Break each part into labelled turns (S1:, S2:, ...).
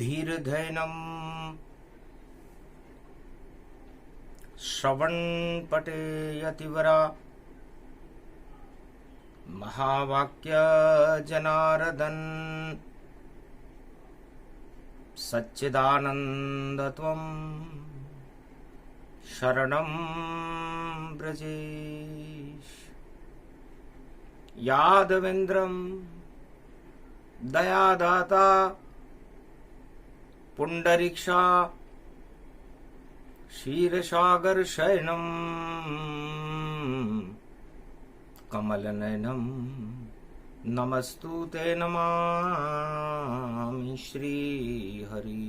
S1: धीर्धैनम् श्रवणपटे यतिवरा महावाक्य जनार्दन सच्चिदानंद त्वं शरणं व्रजेश। यादवेन्द्रं दयादाता पुंडरीक्षा क्षीरसागर शयनम कमलनयनम नमस्तुते नमामि श्रीहरि।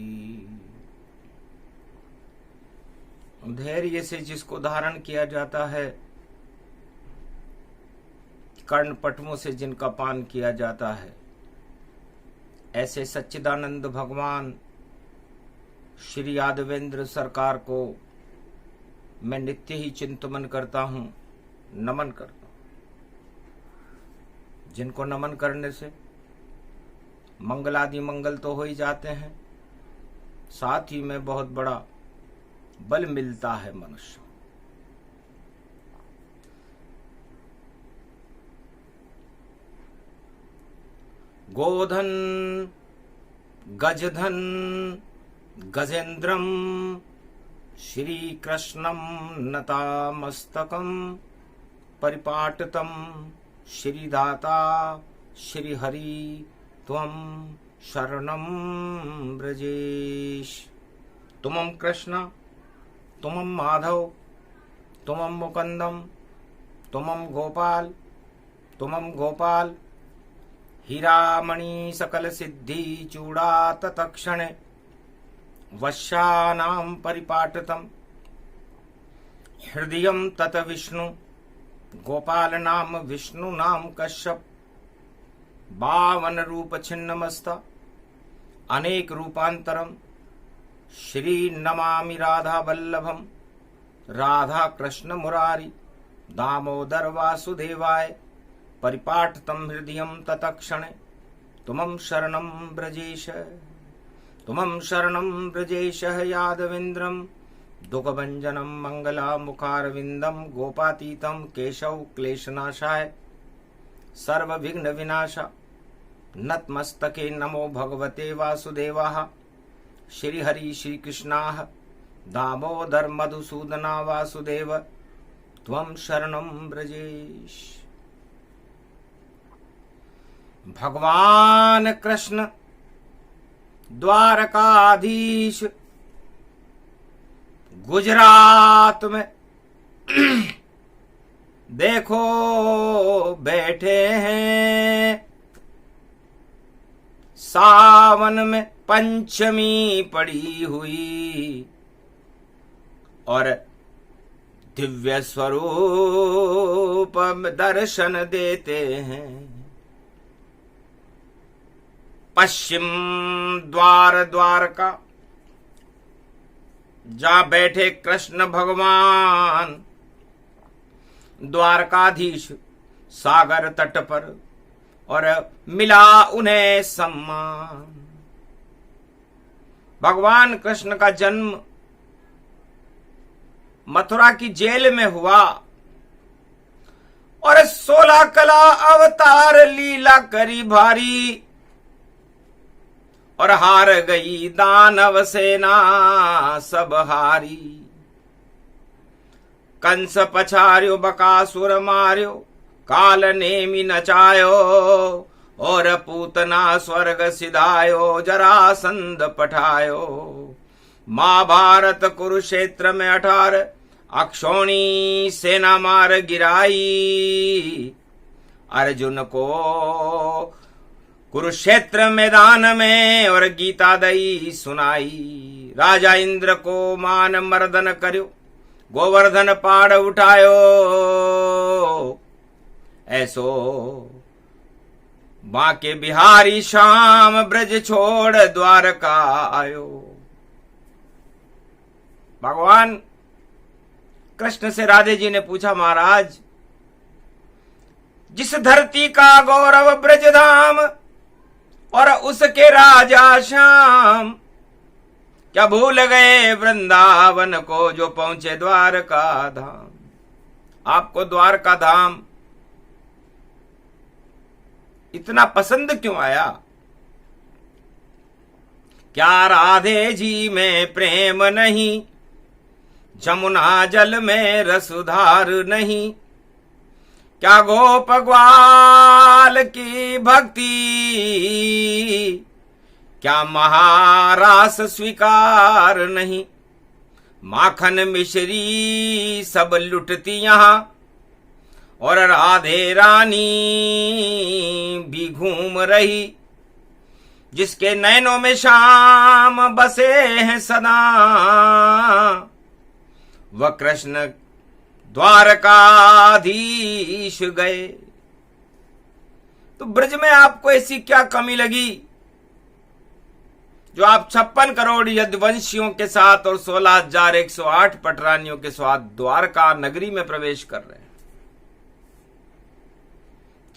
S1: धैर्य से जिसको धारण किया जाता है, कर्णपटमों से जिनका पान किया जाता है, ऐसे सच्चिदानंद भगवान श्री यादवेंद्र सरकार को मैं नित्य ही चिंतन करता हूँ, नमन करता हूँ। जिनको नमन करने से मंगलादि मंगल तो हो ही जाते हैं, साथ ही में बहुत बड़ा बल मिलता है मनुष्य। गोधन गजधन गजेन्द्रम श्री कृष्णम नतामस्तकम परिपाटतम श्रीदाता श्रीहरि त्वं शरणं व्रजेश। तुमं कृष्ण तुमं माधव तुमं मुकुंदम तुमं गोपाल हीरामणि सकल सिद्धि चूड़ा तत्क्षणे वश्यानां परिपाटतम हृदयं तत विष्णु गोपाल नाम विष्णु नाम कश्यप बावन रूप छिन्नमस्ता अनेक रूपांतरम श्री नमामि राधा वल्लभम राधा कृष्ण मुरारी दामोदर वासुदेवाय परिपाटतम हृदयं तत्क्षणे तुमं शरणं व्रजेश यादवेन्द्रं दुःखभञ्जनं मङ्गलामुखारविन्दं गोपातीतं केशव क्लेशनाशाय सर्वविघ्न विनाशा नतमस्तके नमो भगवते वासुदेवाः श्रीहरि श्रीकृष्णाः दामोदर मधुसूदना वासुदेव त्वं शरणं व्रजेश। भगवान कृष्ण द्वारकाधीश गुजरात में देखो बैठे हैं, सावन में पंचमी पड़ी हुई और दिव्य स्वरूप दर्शन देते हैं। पश्चिम द्वारका जा बैठे कृष्ण भगवान द्वारकाधीश सागर तट पर और मिला उन्हें सम्मान। भगवान कृष्ण का जन्म मथुरा की जेल में हुआ और 16 कला अवतार लीला करी भारी और हार गई दानव सेना सब हारी। कंस पछार्यो बकासुर मार्यो काल नेमि नचायो और पूतना स्वर्ग सिधायो जरासंध पठायो। महाभारत कुरुक्षेत्र में 18 अक्षौणी सेना मार गिराई। अर्जुन को कुरुक्षेत्र मैदान में और गीता दई सुनाई। राजा इंद्र को मान मर्दन कर्यो गोवर्धन पहाड़ उठायो। ऐसो बांके बिहारी श्याम ब्रज छोड़ द्वारका आयो। भगवान कृष्ण से राधे जी ने पूछा, महाराज जिस धरती का गौरव ब्रजधाम और उसके राजा श्याम क्या भूल गए वृंदावन को जो पहुंचे द्वारका धाम। आपको द्वारका धाम इतना पसंद क्यों आया? क्या राधे जी में प्रेम नहीं, जमुना जल में रसधार नहीं, क्या गोप ग्वाल की भक्ति, क्या महारास स्वीकार नहीं। माखन मिश्री सब लुटती यहां और राधे रानी भी घूम रही। जिसके नैनों में शाम बसे हैं सदा, वह कृष्ण द्वारकाधीश गए। तो ब्रज में आपको ऐसी क्या कमी लगी जो आप 56 करोड़ यदुवंशियों के साथ और 16,108 पटरानियों के साथ द्वारका नगरी में प्रवेश कर रहे हैं?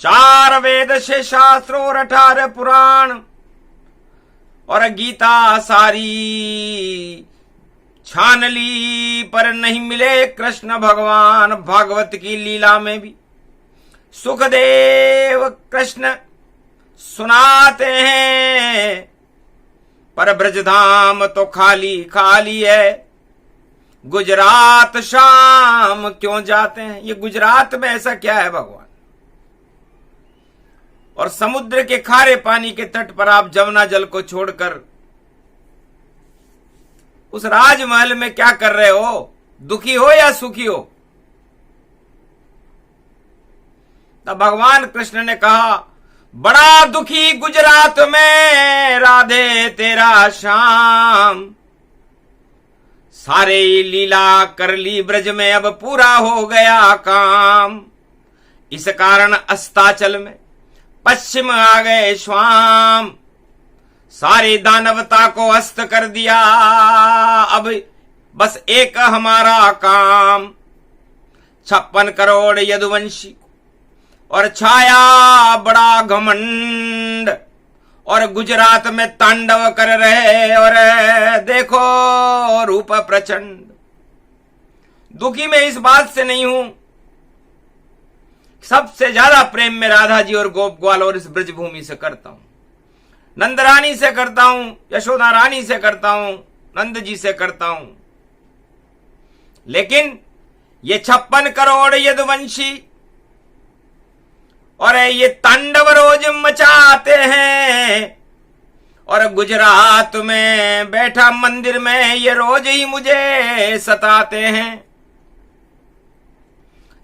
S1: 4 वेद से शास्त्रों और 18 पुराण और गीता सारी छान ली, पर नहीं मिले कृष्ण भगवान। भागवत की लीला में भी सुखदेव कृष्ण सुनाते हैं, पर ब्रजधाम तो खाली खाली है। गुजरात शाम क्यों जाते हैं? ये गुजरात में ऐसा क्या है भगवान? और समुद्र के खारे पानी के तट पर आप जमुना जल को छोड़कर उस राजमहल में क्या कर रहे हो? दुखी हो या सुखी हो? तब भगवान कृष्ण ने कहा, बड़ा दुखी गुजरात में राधे तेरा श्याम। सारे लीला कर ली ब्रज में, अब पूरा हो गया काम। इस कारण अस्ताचल में पश्चिम आ गए स्वाम। सारी दानवता को अस्त कर दिया, अब बस एक हमारा काम। 56 करोड़ यदुवंशी और छाया बड़ा घमंड, और गुजरात में तांडव कर रहे और देखो रूप प्रचंड। दुखी मैं इस बात से नहीं हूं, सबसे ज्यादा प्रेम में राधा जी और गोप ग्वाल और इस ब्रजभूमि से करता हूं। नंद रानी से करता हूं, यशोदा रानी से करता हूं, नंद जी से करता हूं। लेकिन ये 56 करोड़ यदुवंशी और ये तांडव रोज मचाते हैं, और गुजरात में बैठा मंदिर में ये रोज ही मुझे सताते हैं।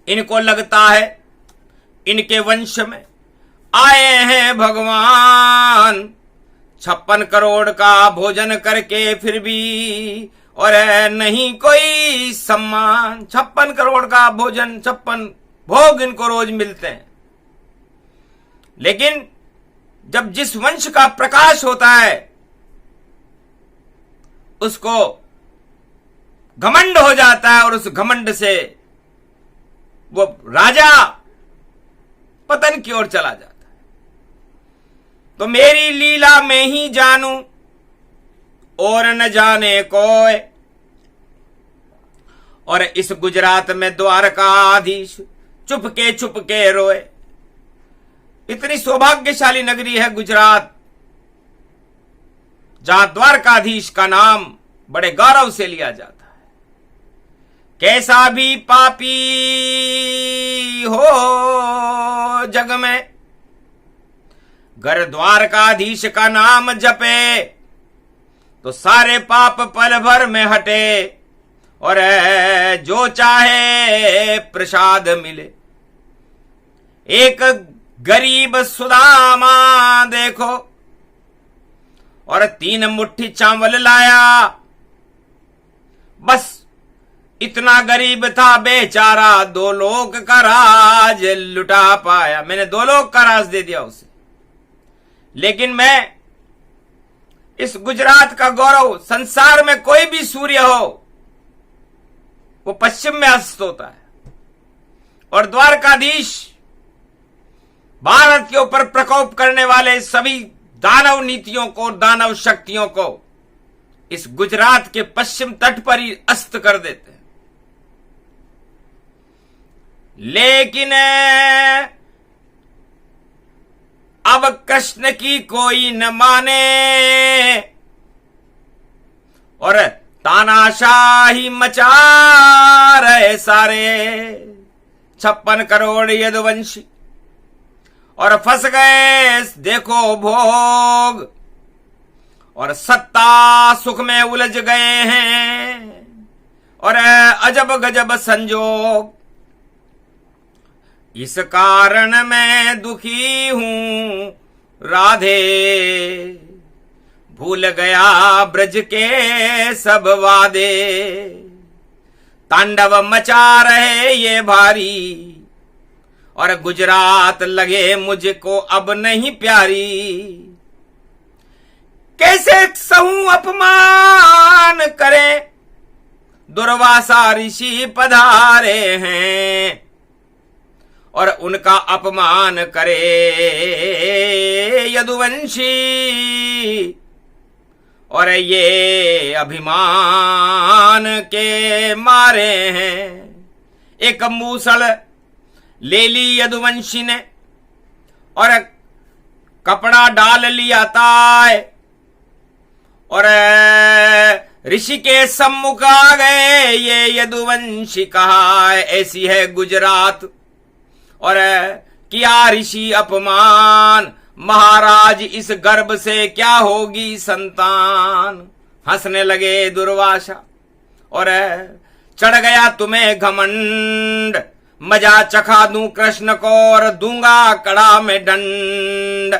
S1: इनको लगता है इनके वंश में आए हैं भगवान। 56 करोड़ का भोजन करके फिर भी और नहीं कोई सम्मान। 56 करोड़ का भोजन, 56 भोग इनको रोज मिलते हैं। लेकिन जब जिस वंश का प्रकाश होता है उसको घमंड हो जाता है, और उस घमंड से वो राजा पतन की ओर चला जाता है। तो मेरी लीला में ही जानू और न जाने कोई। और इस गुजरात में द्वारकाधीश चुपके रोए। इतनी सौभाग्यशाली नगरी है गुजरात, जहां द्वारकाधीश का नाम बड़े गौरव से लिया जाता है। कैसा भी पापी हो जग में, घर द्वारकाधीश का नाम जपे तो सारे पाप पल भर में हटे, और जो चाहे प्रसाद मिले। एक गरीब सुदामा देखो, और 3 मुट्ठी चावल लाया। बस इतना गरीब था बेचारा, 2 लोक का राज लुटा पाया। मैंने 2 लोक का राज दे दिया उसे। लेकिन मैं इस गुजरात का गौरव, संसार में कोई भी सूर्य हो वो पश्चिम में अस्त होता है, और द्वारकाधीश भारत के ऊपर प्रकोप करने वाले सभी दानव नीतियों को, दानव शक्तियों को इस गुजरात के पश्चिम तट पर ही अस्त कर देते हैं। लेकिन अब कृष्ण की कोई न माने और तानाशाही मचा रहे सारे 56 करोड़ यदुवंशी और फंस गए देखो भोग और सत्ता सुख में उलझ गए हैं और अजब गजब संजोग। इस कारण मैं दुखी हूं राधे, भूल गया ब्रज के सब वादे। तांडव मचा रहे ये भारी और गुजरात लगे मुझको अब नहीं प्यारी। कैसे सहूं अपमान करें, दुर्वासा ऋषि पधारे हैं और उनका अपमान करे यदुवंशी और ये अभिमान के मारे हैं। एक मूसल ले ली यदुवंशी ने और कपड़ा डाल लिया ताय और ऋषि के सम्मुख आ गए ये यदुवंशी। कहा ऐसी है गुजरात और किया ऋषि अपमान, महाराज इस गर्भ से क्या होगी संतान। हंसने लगे दुर्वासा और चढ़ गया तुम्हें घमंड, मजा चखा दूं कृष्ण को और दूंगा कड़ा में दंड।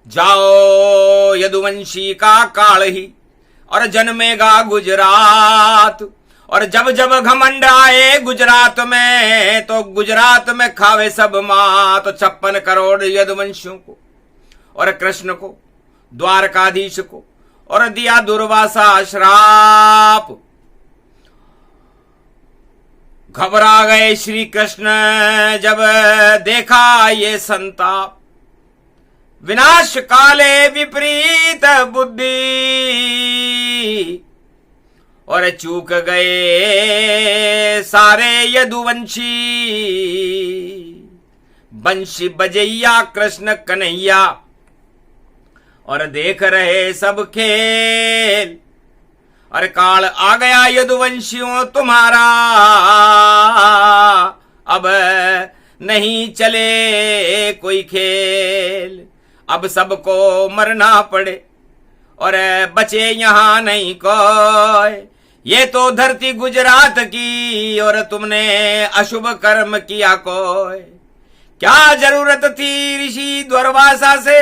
S1: जाओ यदुवंशी का काल ही और जन्मेगा गुजरात और जब जब घमंड आए गुजरात में तो गुजरात में खावे सब मात। तो 56 करोड़ यदुवंशियों को और कृष्ण को द्वारकाधीश को और दिया दुर्वासा श्राप। घबरा गए श्री कृष्ण जब देखा ये संताप। विनाश काले विपरीत बुद्धि और चूक गए सारे यदुवंशी। बंशी बजैया कृष्ण कन्हैया और देख रहे सब खेल और काल आ गया यदुवंशियों तुम्हारा। अब नहीं चले कोई खेल, अब सबको मरना पड़े और बचे यहां नहीं कोई। ये तो धरती गुजरात की और तुमने अशुभ कर्म किया कोई। क्या जरूरत थी ऋषि दुर्वासा से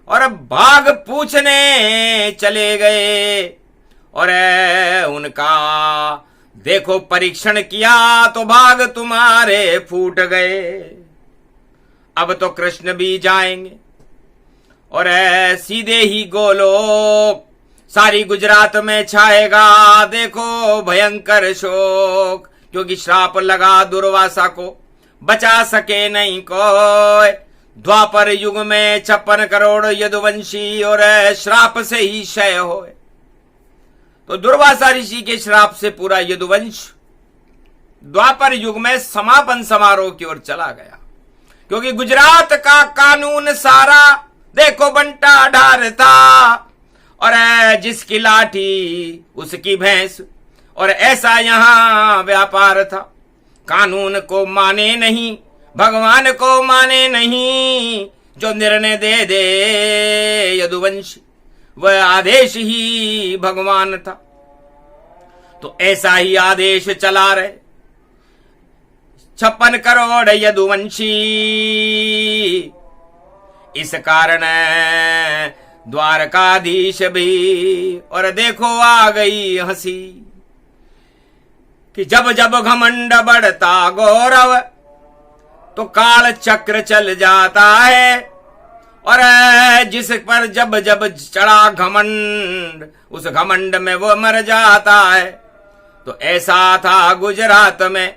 S1: और भाग पूछने चले गए और उनका देखो परीक्षण किया तो भाग तुम्हारे फूट गए। अब तो कृष्ण भी जाएंगे और सीधे ही गोलोक सारी गुजरात में छाएगा देखो भयंकर शोक। क्योंकि श्राप लगा दुर्वासा को बचा सके नहीं कोई। द्वापर युग में 56 करोड़ यदुवंशी और श्राप से ही क्षय होए। तो दुर्वासा ऋषि के श्राप से पूरा यदुवंश द्वापर युग में समापन समारोह की ओर चला गया। क्योंकि गुजरात का कानून सारा देखो बंटा ढार था और जिसकी लाठी उसकी भैंस और ऐसा यहां व्यापार था। कानून को माने नहीं, भगवान को माने नहीं, जो निर्णय दे दे यदुवंश वह आदेश ही भगवान था। तो ऐसा ही आदेश चला रहे 56 करोड़ यदुवंशी। इस कारण द्वारकाधीश भी और देखो आ गई हंसी कि जब जब घमंड बढ़ता गौरव तो काल चक्र चल जाता है और जिस पर जब जब चढ़ा घमंड उस घमंड में वो मर जाता है। तो ऐसा था गुजरात में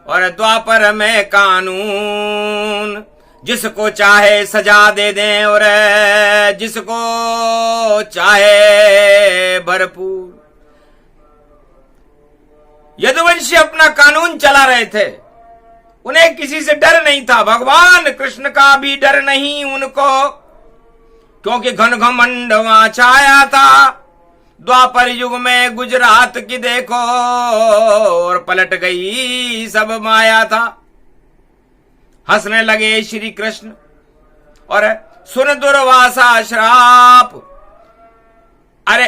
S1: और द्वापर में कानून। जिसको चाहे सजा दे दें और जिसको चाहे भर भरपूर। यदुवंशी अपना कानून चला रहे थे, उन्हें किसी से डर नहीं था, भगवान कृष्ण का भी डर नहीं उनको, क्योंकि घन घमंड वहां छाया था। द्वापर युग में गुजरात की देखो और पलट गई सब माया था। हंसने लगे श्री कृष्ण और सुन दुर्वासा श्राप, अरे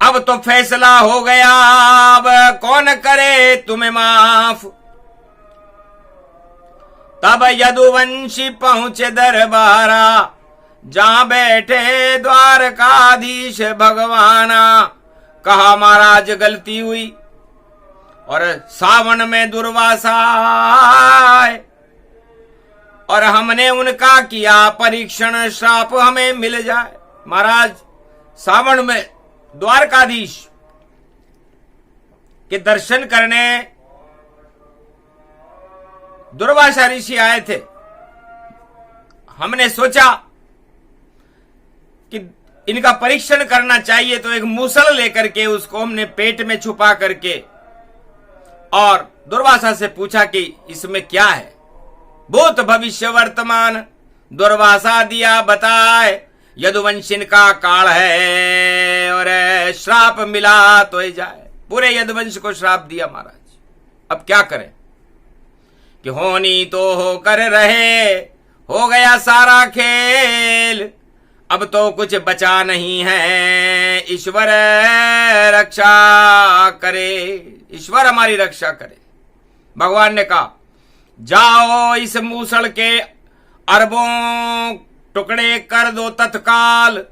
S1: अब तो फैसला हो गया, अब कौन करे तुम्हें माफ। तब यदुवंशी पहुंचे दरबारा, जहां बैठे द्वारकाधीश भगवाना। कहा महाराज गलती हुई और सावन में दुर्वासा आए, और हमने उनका किया परीक्षण, श्राप हमें मिल जाए। महाराज सावन में द्वारकाधीश के दर्शन करने दुर्वासा ऋषि आए थे। हमने सोचा कि इनका परीक्षण करना चाहिए, तो एक मूसल लेकर के उसको हमने पेट में छुपा करके और दुर्वासा से पूछा कि इसमें क्या है। भूत भविष्य वर्तमान दुर्वासा दिया बताए, यदुवंशी का काल है और श्राप मिला तो ही जाए। पूरे यदुवंश को श्राप दिया महाराज। अब क्या करें कि होनी तो होकर रहे, हो गया सारा खेल, अब तो कुछ बचा नहीं है, ईश्वर रक्षा करे, ईश्वर हमारी रक्षा करे। भगवान ने कहा जाओ इस मूसल के अरबों टुकड़े कर दो तत्काल,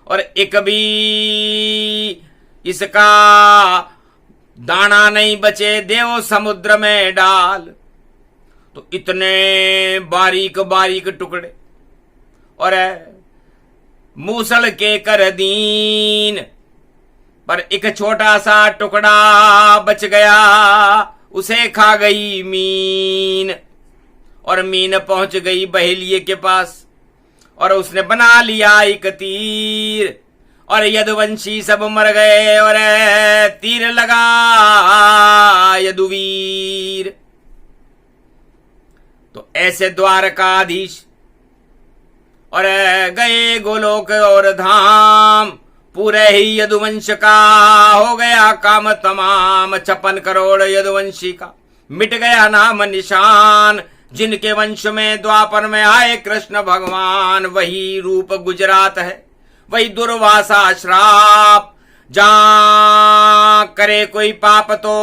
S1: और एक भी इसका दाना नहीं बचे, देव समुद्र में डाल। तो इतने बारीक बारीक टुकड़े और मूसल के कर दीन, पर एक छोटा सा टुकड़ा बच गया, उसे खा गई मीन। और मीन पहुंच गई बहेलिये के पास और उसने बना लिया एक तीर, और यदुवंशी सब मर गए और तीर लगा यदुवीर। तो ऐसे द्वारकाधीश और गए गोलोक और धाम, पूरे ही यदुवंश का हो गया काम तमाम। 56 करोड़ यदुवंशी का मिट गया नाम निशान, जिनके वंश में द्वापर में आए कृष्ण भगवान। वही रूप गुजरात है, वही दुर्वासा श्राप। जहां करे कोई पाप तो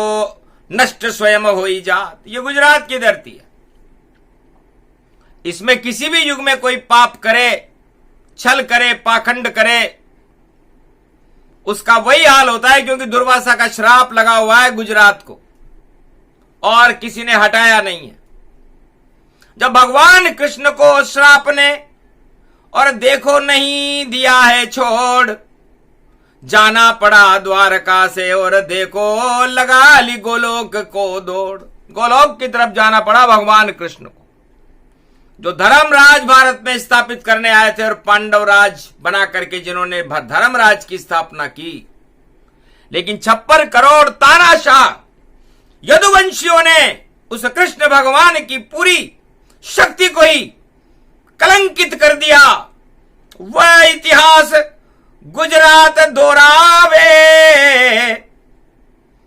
S1: नष्ट स्वयं हो ही जात। ये गुजरात की धरती है। इसमें किसी भी युग में कोई पाप करे, छल करे, पाखंड करे, उसका वही हाल होता है, क्योंकि दुर्वासा का श्राप लगा हुआ है गुजरात को और किसी ने हटाया नहीं है। जब भगवान कृष्ण को श्राप ने और देखो नहीं दिया है छोड़, जाना पड़ा द्वारका से और देखो लगा ली गोलोक को दौड़। गोलोक की तरफ जाना पड़ा भगवान कृष्ण को, जो धर्मराज भारत में स्थापित करने आए थे और पांडव राज बना करके जिन्होंने धर्मराज की स्थापना की। लेकिन 56 करोड़ तानाशाह यदुवंशियों ने उस कृष्ण भगवान की पूरी शक्ति को ही कलंकित कर दिया। वह इतिहास गुजरात दोहरावे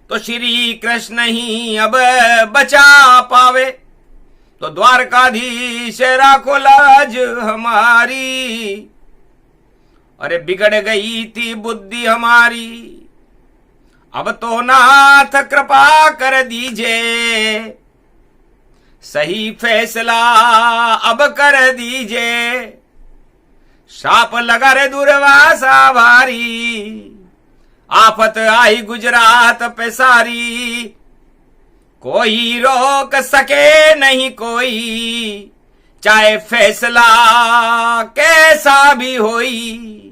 S1: तो श्री कृष्ण ही अब बचा पावे। तो द्वारकाधीश राखो लाज हमारी, अरे बिगड़ गई थी बुद्धि हमारी, अब तो नाथ कृपा कर दीजिए, सही फैसला अब कर दीजिए। शाप लगा रे दुर्वासा भारी, आफत आई गुजरात पे सारी, कोई रोक सके नहीं कोई, चाहे फैसला कैसा भी होई।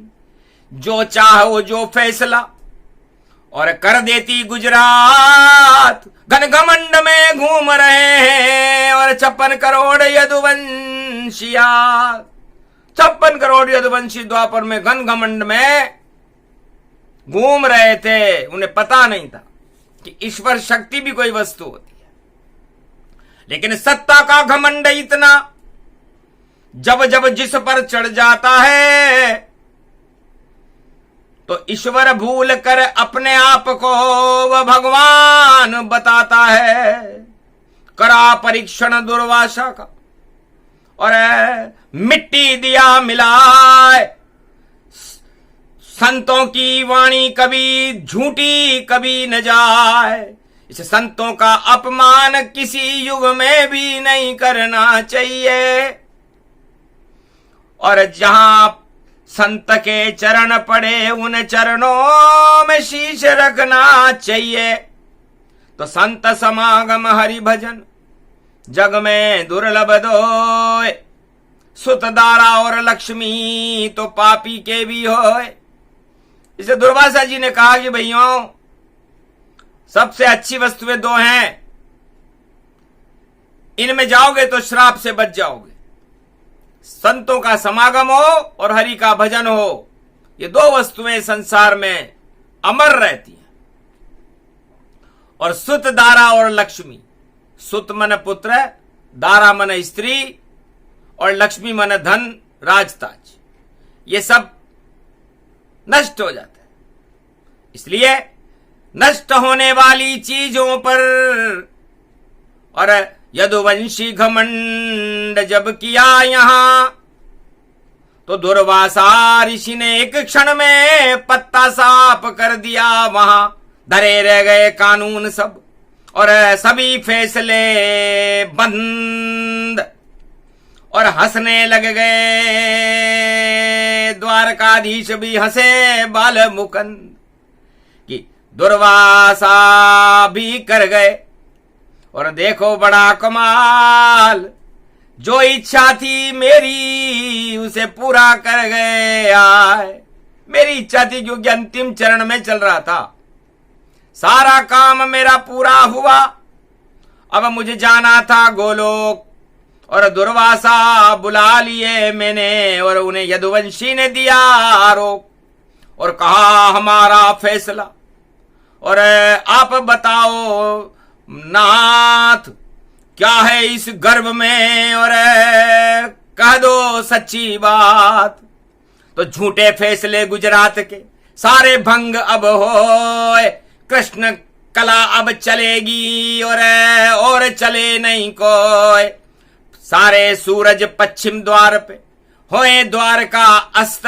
S1: जो चाहो जो फैसला और कर देती गुजरात, घन घमंड में घूम रहे हैं और 56 करोड़ यदुवंशिया। 56 करोड़ यदुवंशी द्वापर में घन घमंड में घूम रहे थे, उन्हें पता नहीं था कि ईश्वर शक्ति भी कोई वस्तु होती है। लेकिन सत्ता का घमंड इतना जब जब जिस पर चढ़ जाता है तो ईश्वर भूल कर अपने आप को वह भगवान बताता है। करा परीक्षण दुर्वासा का और मिट्टी दिया मिलाए, संतों की वाणी कभी झूठी कभी न जाए। इस संतों का अपमान किसी युग में भी नहीं करना चाहिए। और जहां संत के चरण पड़े उन चरणों में शीश रखना चाहिए। तो संत समागम हरि भजन जग में दुर्लभ दोय, सुत दारा और लक्ष्मी तो पापी के भी होए। इसे दुर्वासा जी ने कहा कि भैयों, सबसे अच्छी वस्तुएं दो हैं, इनमें जाओगे तो श्राप से बच जाओगे। संतों का समागम हो और हरि का भजन हो, ये दो वस्तुएं संसार में अमर रहती हैं। और सुत दारा और लक्ष्मी, सुत मन पुत्र, दारा मन स्त्री और लक्ष्मी मन धन राजताज, ये सब नष्ट हो जाता है। इसलिए नष्ट होने वाली चीजों पर और यदुवंशी घमंड जब किया यहां तो दुर्वासा ऋषि ने एक क्षण में पत्ता साफ कर दिया वहां। धरे रह गए कानून सब और सभी फैसले बंद और हंसने लग गए। द्वारकाधीश भी हंसे बाल मुकुंद कि दुर्वासा भी कर गए। और देखो बड़ा कमाल, जो इच्छा थी मेरी उसे पूरा कर गए आए। मेरी इच्छा थी क्योंकि अंतिम चरण में चल रहा था, सारा काम मेरा पूरा हुआ। अब मुझे जाना था गोलोक और दुर्वासा बुला लिए मैंने और उन्हें यदुवंशी ने दिया आरोप और कहा हमारा फैसला। और आप बताओ नाथ, क्या है इस गर्भ में, और कह दो सच्ची बात। तो झूठे फैसले गुजरात के सारे भंग अब होए। कृष्ण कला अब चलेगी और चले नहीं कोई। सारे सूरज पश्चिम द्वार पे होए द्वार का अस्त,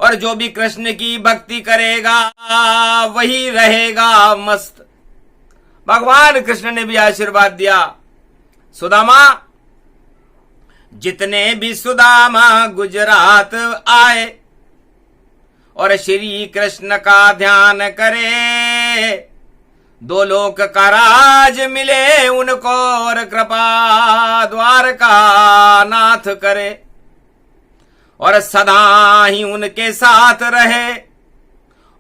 S1: और जो भी कृष्ण की भक्ति करेगा वही रहेगा मस्त। भगवान कृष्ण ने भी आशीर्वाद दिया, सुदामा, जितने भी सुदामा गुजरात आए और श्री कृष्ण का ध्यान करे, दो लोक का राज मिले उनको और कृपा द्वार का नाथ करे और सदा ही उनके साथ रहे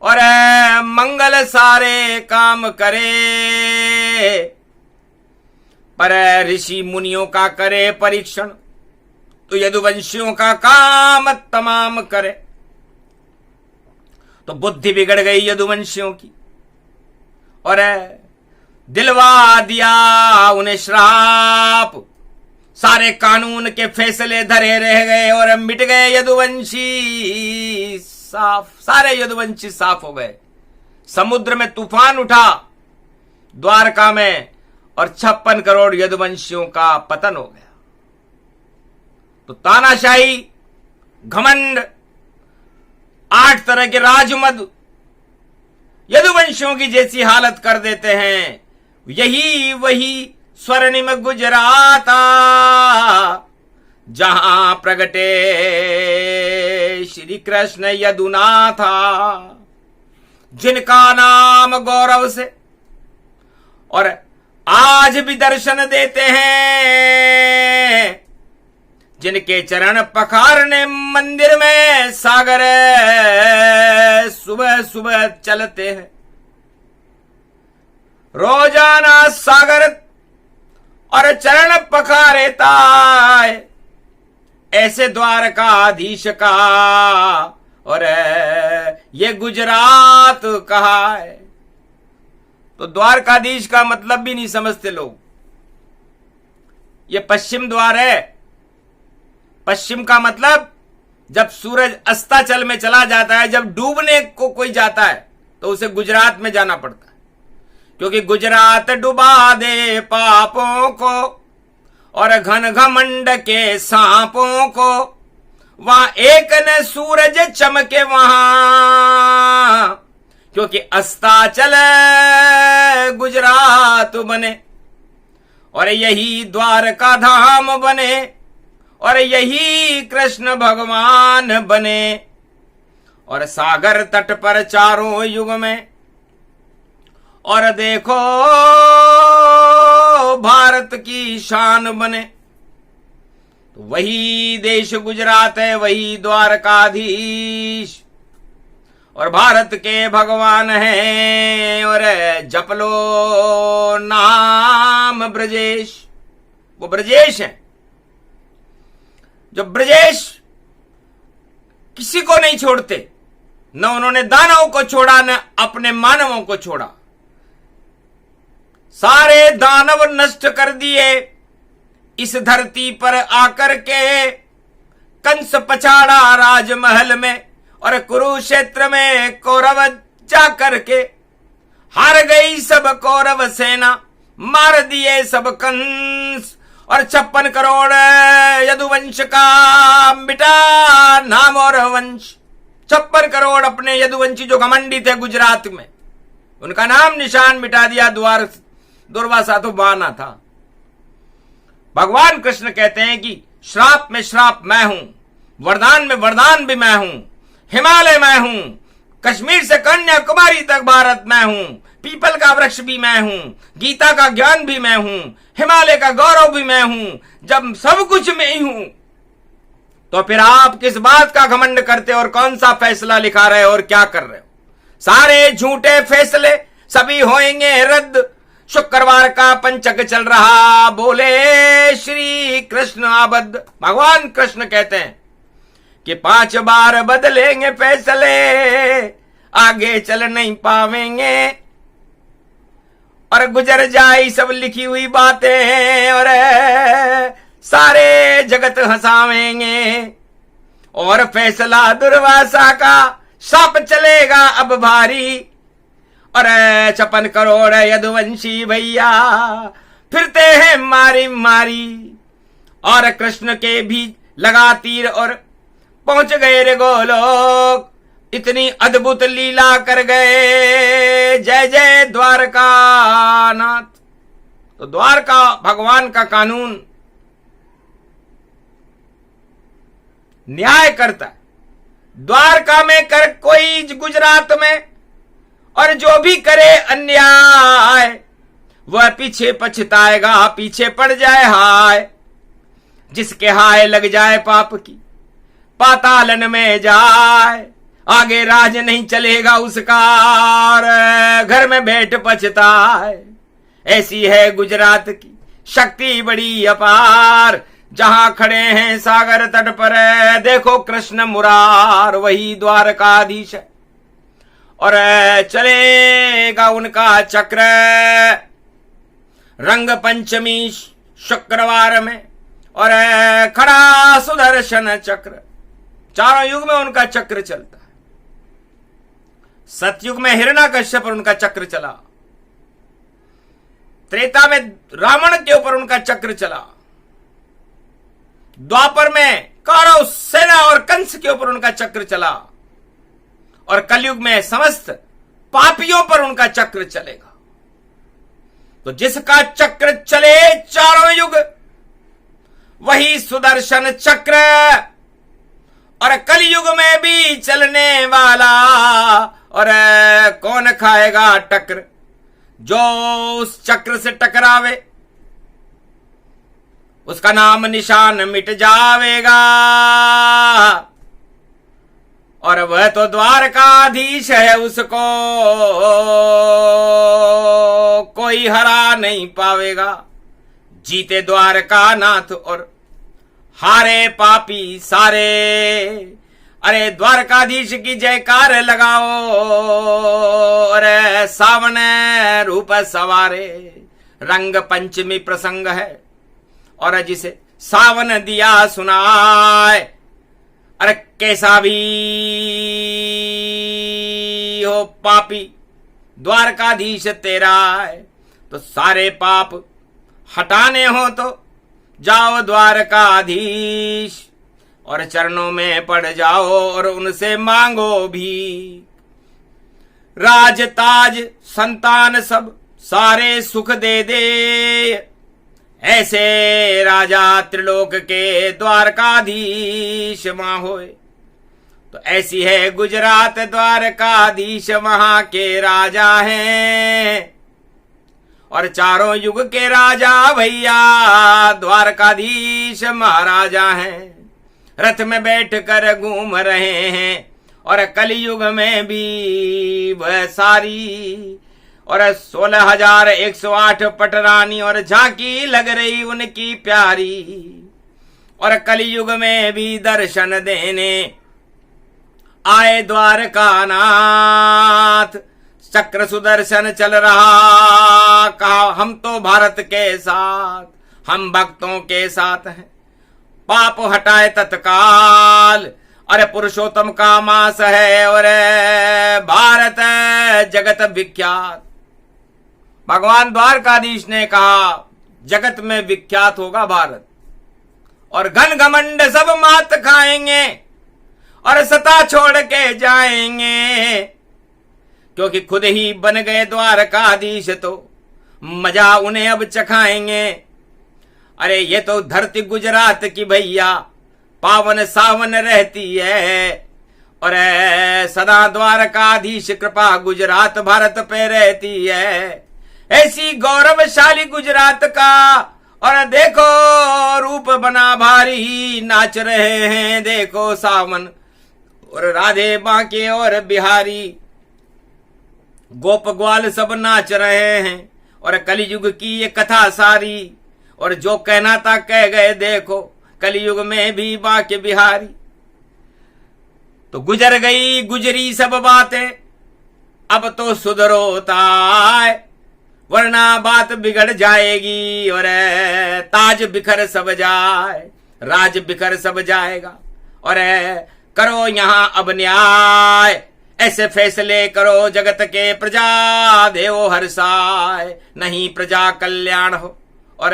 S1: और मंगल सारे काम करे। पर ऋषि मुनियों का करे परीक्षण तो यदुवंशियों का काम तमाम करे। तो बुद्धि बिगड़ गई यदुवंशियों की और दिलवा दिया उन्हें श्राप। सारे कानून के फैसले धरे रह गए और मिट गए यदुवंशी साफ। सारे यदुवंशी साफ हो गए। समुद्र में तूफान उठा द्वारका में और 56 करोड़ यदुवंशियों का पतन हो गया। तो तानाशाही, घमंड, 8 तरह के राजमद यदुवंशियों की जैसी हालत कर देते हैं। यही वही स्वर्णिम गुजराता जहां प्रगटे श्री कृष्ण यदुनाथा, जिनका नाम गौरव से और आज भी दर्शन देते हैं, जिनके चरण पखारने मंदिर में सागर सुबह सुबह चलते हैं। रोजाना सागर और चरण पखारे ताय, ऐसे द्वारकाधीश का और ये गुजरात कहा है। तो द्वारकाधीश का मतलब भी नहीं समझते लोग। ये पश्चिम द्वार है। पश्चिम का मतलब जब सूरज अस्ताचल में चला जाता है, जब डूबने को कोई जाता है तो उसे गुजरात में जाना पड़ता है, क्योंकि गुजरात डुबा दे पापों को और घन घमंड के सांपों को, वहां एक न सूरज चमके वहां, क्योंकि अस्ताचल गुजरात बने और यही द्वारका धाम बने और यही कृष्ण भगवान बने। और सागर तट पर चारों युग में और देखो भारत की शान बने। तो वही देश गुजरात है, वही द्वारकाधीश और भारत के भगवान हैं। और जप लो नाम ब्रजेश, वो ब्रजेश है जो ब्रजेश किसी को नहीं छोड़ते, न उन्होंने दानवों को छोड़ा न अपने मानवों को छोड़ा। सारे दानव नष्ट कर दिए इस धरती पर आकर के। कंस पछाड़ा राजमहल में और कुरुक्षेत्र में कौरव जाकर के हार गई सब कौरव सेना, मार दिए सब कंस और 56 करोड़ यदुवंश का मिटा नाम और वंश। 56 करोड़ अपने यदुवंशी जो घमंडी थे गुजरात में, उनका नाम निशान मिटा दिया। दुर्वासा तो बहाना था। भगवान कृष्ण कहते हैं कि श्राप में श्राप मैं हूं, वरदान में वरदान भी मैं हूं, हिमालय मैं हूं, कश्मीर से कन्याकुमारी तक भारत मैं हूं, पीपल का वृक्ष भी मैं हूं, गीता का ज्ञान भी मैं हूं, हिमालय का गौरव भी मैं हूं। जब सब कुछ मैं ही हूं तो फिर आप किस बात का घमंड करते हो और कौन सा फैसला लिखा रहे हो और क्या कर रहे हो? सारे झूठे फैसले सभी होंगे रद्द। शुक्रवार का पंचक चल रहा, बोले श्री कृष्ण आबद्ध। भगवान कृष्ण कहते हैं कि 5 बार बदलेंगे फैसले, आगे चल नहीं पावेंगे और गुजर जाए सब लिखी हुई बातें और सारे जगत हंसावेंगे। और फैसला दुर्वासा का साप चलेगा अब भारी और 56 करोड़ यदुवंशी भैया फिरते हैं मारी मारी। और कृष्ण के भी लगा तीर और पहुंच गए रे गोलोक, इतनी अद्भुत लीला कर गए। जय जय द्वारका नाथ। तो द्वारका भगवान का कानून न्याय करता है। द्वारका में कर कोई गुजरात में और जो भी करे अन्याय, वह पीछे पछताएगा, पीछे पड़ जाए हाय। जिसके हाय लग जाए पाप की पातालन में जाए, आगे राज नहीं चलेगा उसका और घर में बैठ पछताए। ऐसी है गुजरात की शक्ति बड़ी अपार, जहां खड़े हैं सागर तट पर देखो कृष्ण मुरार, वही द्वारकाधीश है और चलेगा उनका चक्र रंग पंचमी शुक्रवार में और खड़ा सुदर्शन चक्र। चारों युग में उनका चक्र चलता है। सतयुग में हिरण्याकश्यप पर उनका चक्र चला, त्रेता में रावण के ऊपर उनका चक्र चला, द्वापर में कौरव सेना और कंस के ऊपर उनका चक्र चला और कलयुग में समस्त पापियों पर उनका चक्र चलेगा। तो जिसका चक्र चले चारों युग वही सुदर्शन चक्र और कलयुग में भी चलने वाला। और कौन खाएगा टक्कर? जो उस चक्र से टकरावे उसका नाम निशान मिट जावेगा और वह तो द्वारकाधीश है, उसको कोई हरा नहीं पावेगा। जीते द्वारका नाथ और हारे पापी सारे, अरे द्वारकाधीश की जयकार लगाओ, अरे सावन रूप सवारे, रंग पंचमी प्रसंग है और जिसे सावन दिया सुनाए, अरे कैसा भी हो पापी द्वारकाधीश तेरा है, तो सारे पाप हटाने हो तो जाओ द्वारकाधीश और चरणों में पड़ जाओ और उनसे मांगो भी। राज ताज संतान सब सारे सुख दे दे, ऐसे राजा त्रिलोक के द्वारकाधीश मां होए। तो ऐसी है गुजरात द्वारकाधीश, वहां के राजा हैं और चारों युग के राजा भैया द्वारकाधीश महाराजा हैं। रथ में बैठ कर घूम रहे हैं और कलयुग में भी वह सारी और 16,108 पटरानी और झांकी लग रही उनकी प्यारी, और कलयुग में भी दर्शन देने आए द्वारका नाथ। चक्र सुदर्शन चल रहा, कहा हम तो भारत के साथ, हम भक्तों के साथ हैं, पाप हटाए तत्काल। अरे पुरुषोत्तम का मास है और भारत जगत विख्यात। भगवान द्वारकाधीश ने कहा जगत में विख्यात होगा भारत, और घन घमंड सब मात खाएंगे और सता छोड़ के जाएंगे, क्योंकि खुद ही बन गए द्वारकाधीश तो मजा उन्हें अब चखाएंगे। अरे ये तो धरती गुजरात की भैया पावन सावन रहती है, और सदा द्वारकाधीश कृपा गुजरात भारत पे रहती है। ऐसी गौरवशाली गुजरात का और देखो रूप बना भारी, नाच रहे हैं देखो सावन और राधे बांके और बिहारी, गोप ग्वाल सब नाच रहे हैं और कलयुग की ये कथा सारी, और जो कहना था कह गए देखो कलयुग में भी बांके बिहारी। तो गुजर गई गुजरी सब बातें, अब तो सुधरोता है, वरना बात बिगड़ जाएगी और ताज बिखर सब जाए, राज बिखर सब जाएगा। और करो यहां अब न्याय, ऐसे फैसले करो जगत के, प्रजा देवो हर्षाय, नहीं प्रजा कल्याण हो। और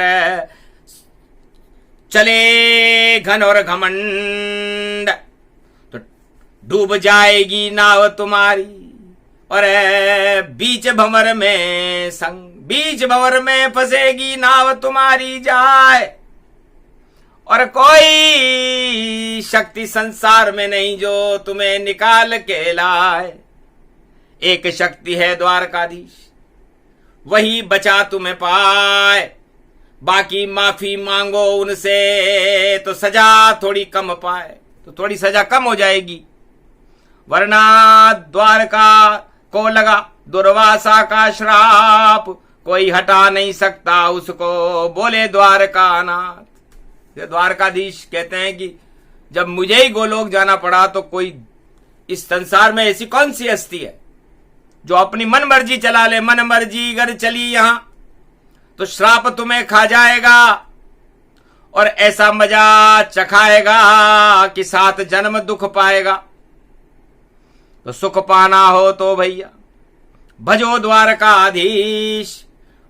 S1: चले घन और घमंड तो डूब जाएगी नाव तुम्हारी, और बीच भंवर में बीच भंवर में फंसेगी नाव तुम्हारी जाए। और कोई शक्ति संसार में नहीं जो तुम्हें निकाल के लाए, एक शक्ति है द्वारकाधीश, वही बचा तुम्हें पाए। बाकी माफी मांगो उनसे तो सजा थोड़ी कम पाए, तो थोड़ी सजा कम हो जाएगी, वरना द्वारका को लगा दुर्वासा का श्राप, कोई हटा नहीं सकता उसको, बोले द्वारकानाथ। ये द्वारकाधीश कहते हैं कि जब मुझे ही गोलोक जाना पड़ा तो कोई इस संसार में ऐसी कौन सी हस्ती है जो अपनी मन मर्जी चला ले। मन मर्जी अगर चली यहां तो श्राप तुम्हें खा जाएगा और ऐसा मजा चखाएगा कि 7 जन्म दुख पाएगा। तो सुख पाना हो तो भैया भजो द्वारकाधीश,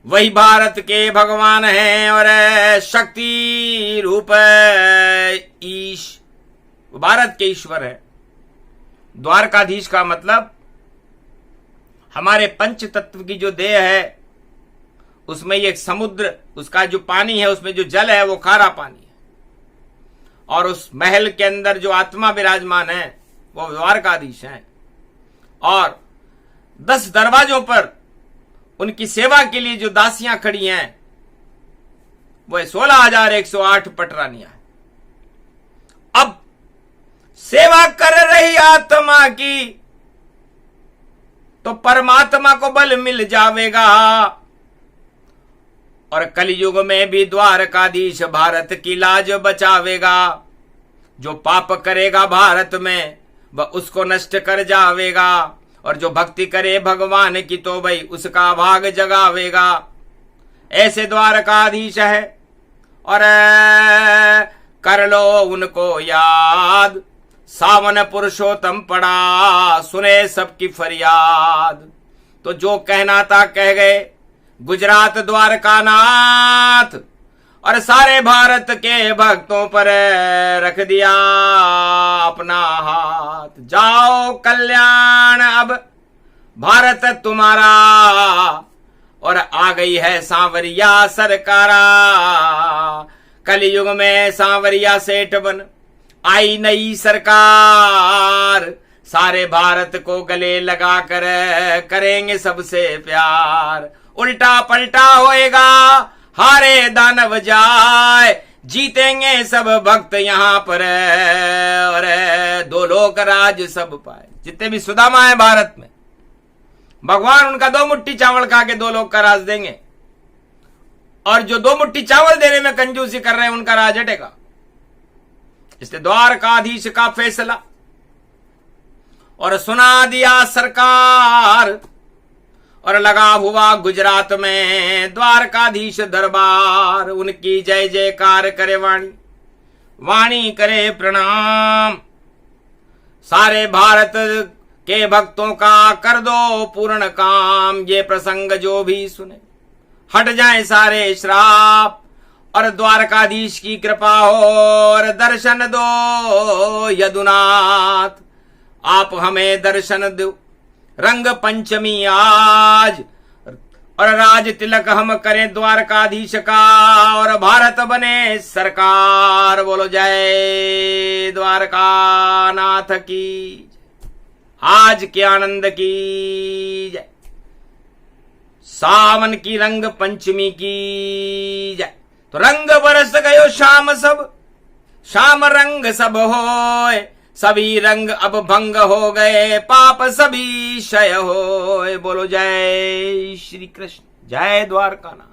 S1: वही भारत के भगवान हैं और शक्ति रूप ईश, भारत के ईश्वर है। द्वारकाधीश का मतलब हमारे पंच तत्व की जो देह है उसमें एक समुद्र, उसका जो पानी है उसमें जो जल है वो खारा पानी है, और उस महल के अंदर जो आत्मा विराजमान है वो द्वारकाधीश है। और 10 दरवाजों पर उनकी सेवा के लिए जो दासियां खड़ी हैं वो 16,108 पटरानियां हैं। अब सेवा कर रही आत्मा की तो परमात्मा को बल मिल जावेगा, और कलयुग में भी द्वारकाधीश भारत की लाज बचावेगा। जो पाप करेगा भारत में वह उसको नष्ट कर जावेगा, और जो भक्ति करे भगवान की तो भाई उसका भाग जगावेगा। ऐसे द्वारकाधीश है और कर लो उनको याद, सावन पुरुषोत्तम पड़ा सुने सबकी फरियाद। तो जो कहना था कह गए गुजरात द्वारका नाथ, और सारे भारत के भक्तों पर रख दिया अपना हाथ। जाओ कल्याण अब भारत तुम्हारा, और आ गई है सांवरिया सरकारा। कलयुग में सांवरिया सेठ बन आई नई सरकार, सारे भारत को गले लगा कर करेंगे सबसे प्यार। उल्टा पलटा होएगा हारे दानव जाए, जीतेंगे सब भक्त यहाँ पर, और दो लोक राज सब पाए। जितने भी सुदामा है भारत में, भगवान उनका 2 मुट्ठी चावल खा के 2 लोक का राज देंगे, और जो 2 मुट्ठी चावल देने में कंजूसी कर रहे हैं उनका राज हटेगा। इसलिए द्वारकाधीश का फैसला और सुना दिया सरकार, और लगा हुआ गुजरात में द्वारकाधीश दरबार। उनकी जय जयकार करे वाणी, वाणी करे प्रणाम। सारे भारत के भक्तों का कर दो पूर्ण काम, ये प्रसंग जो भी सुने हट जाए सारे श्राप, और द्वारकाधीश की कृपा हो और दर्शन दो यदुनाथ। आप हमें दर्शन दो रंग पंचमी आज, और राज तिलक हम करें द्वारकाधीश का, और भारत बने सरकार। बोलो जय द्वारका नाथ की, आज के आनंद की जय, सावन की रंग पंचमी की जय। तो रंग बरस गयो शाम सब, शाम रंग सब होए, सभी रंग अब भंग हो गए, पाप सभी क्षय होए। बोलो जय श्री कृष्ण, जय द्वारका नाथ।